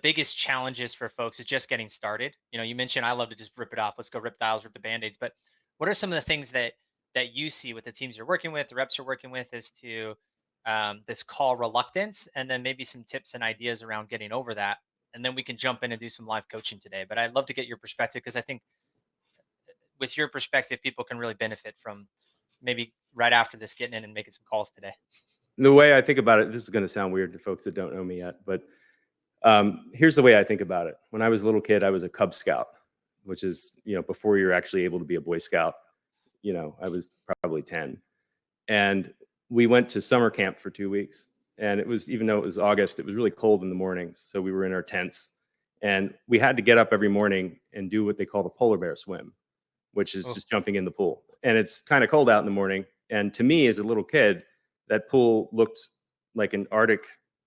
biggest challenges for folks is just getting started? You mentioned I love to just rip it off. Let's go rip dials, rip the band-aids. But what are some of the things that you see with the teams you're working with, the reps you're working with, as to this call reluctance, and then maybe some tips and ideas around getting over that, and then we can jump in and do some live coaching today. But I'd love to get your perspective, because I think with your perspective, people can really benefit from maybe right after this getting in and making some calls today. The way I think about it, this is going to sound weird to folks that don't know me yet, but here's the way I think about it. When I was a little kid, I was a Cub Scout, which is, before you're actually able to be a Boy Scout. I was probably 10. And we went to summer camp for 2 weeks. And it was, even though it was August, it was really cold in the mornings. So we were in our tents. And we had to get up every morning and do what they call the polar bear swim, which is just jumping in the pool. And it's kind of cold out in the morning. And to me, as a little kid, that pool looked like an Arctic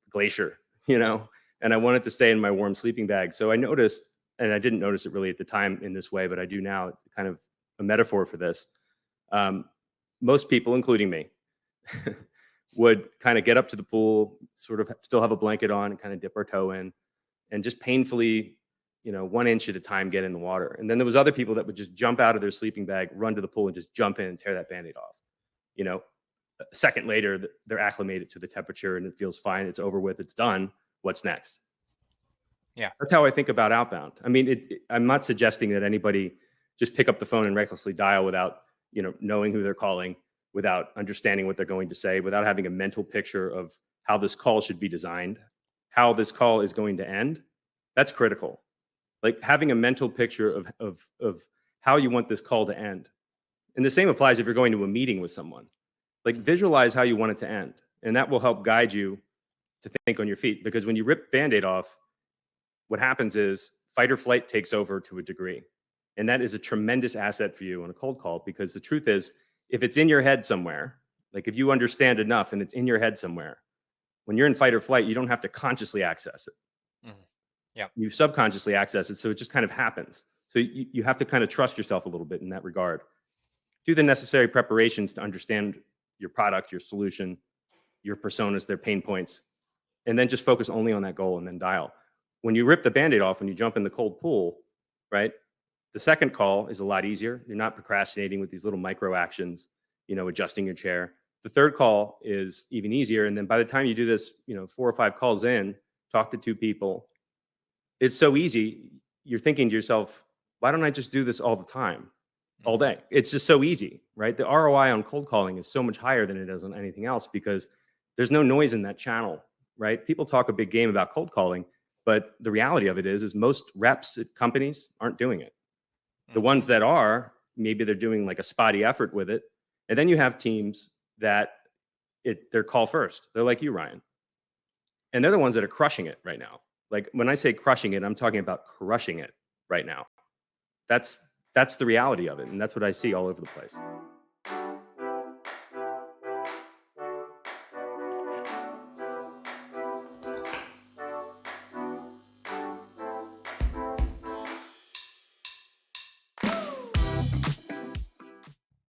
glacier, and I wanted to stay in my warm sleeping bag. So I noticed, and I didn't notice it really at the time in this way, but I do now. It's kind of a metaphor for this. Most people, including me, would kind of get up to the pool, sort of still have a blanket on, and kind of dip our toe in, and just painfully, 1 inch at a time, get in the water. And then there was other people that would just jump out of their sleeping bag, run to the pool, and just jump in and tear that Band-Aid off. A second later, they're acclimated to the temperature and it feels fine. It's over with. It's done. What's next? Yeah. That's how I think about outbound. I mean, I'm not suggesting that anybody just pick up the phone and recklessly dial without, knowing who they're calling, without understanding what they're going to say, without having a mental picture of how this call should be designed, how this call is going to end. That's critical. Like having a mental picture of how you want this call to end. And the same applies if you're going to a meeting with someone. Like visualize how you want it to end. And that will help guide you to think on your feet. Because when you rip Band-Aid off, what happens is fight or flight takes over to a degree. And that is a tremendous asset for you on a cold call, because the truth is, if it's in your head somewhere, like if you understand enough and it's in your head somewhere, when you're in fight or flight, you don't have to consciously access it. Mm-hmm. Yeah. You subconsciously access it. So it just kind of happens. So you have to kind of trust yourself a little bit in that regard. Do the necessary preparations to understand your product, your solution, your personas, their pain points, and then just focus only on that goal and then dial. When you rip the Band-Aid off, when you jump in the cold pool, right? The second call is a lot easier. You're not procrastinating with these little micro actions, adjusting your chair. The third call is even easier. And then by the time you do this, 4 or 5 calls in, talk to 2 people, it's so easy. You're thinking to yourself, why don't I just do this all the time? All day. It's just so easy, right? The ROI on cold calling is so much higher than it is on anything else, because there's no noise in that channel, right? People talk a big game about cold calling, but the reality of it is most reps at companies aren't doing it. The ones that are, maybe they're doing like a spotty effort with it. And then you have teams that they're call first. They're like you, Ryan. And they're the ones that are crushing it right now. Like when I say crushing it, I'm talking about crushing it right now. That's the reality of it. And that's what I see all over the place.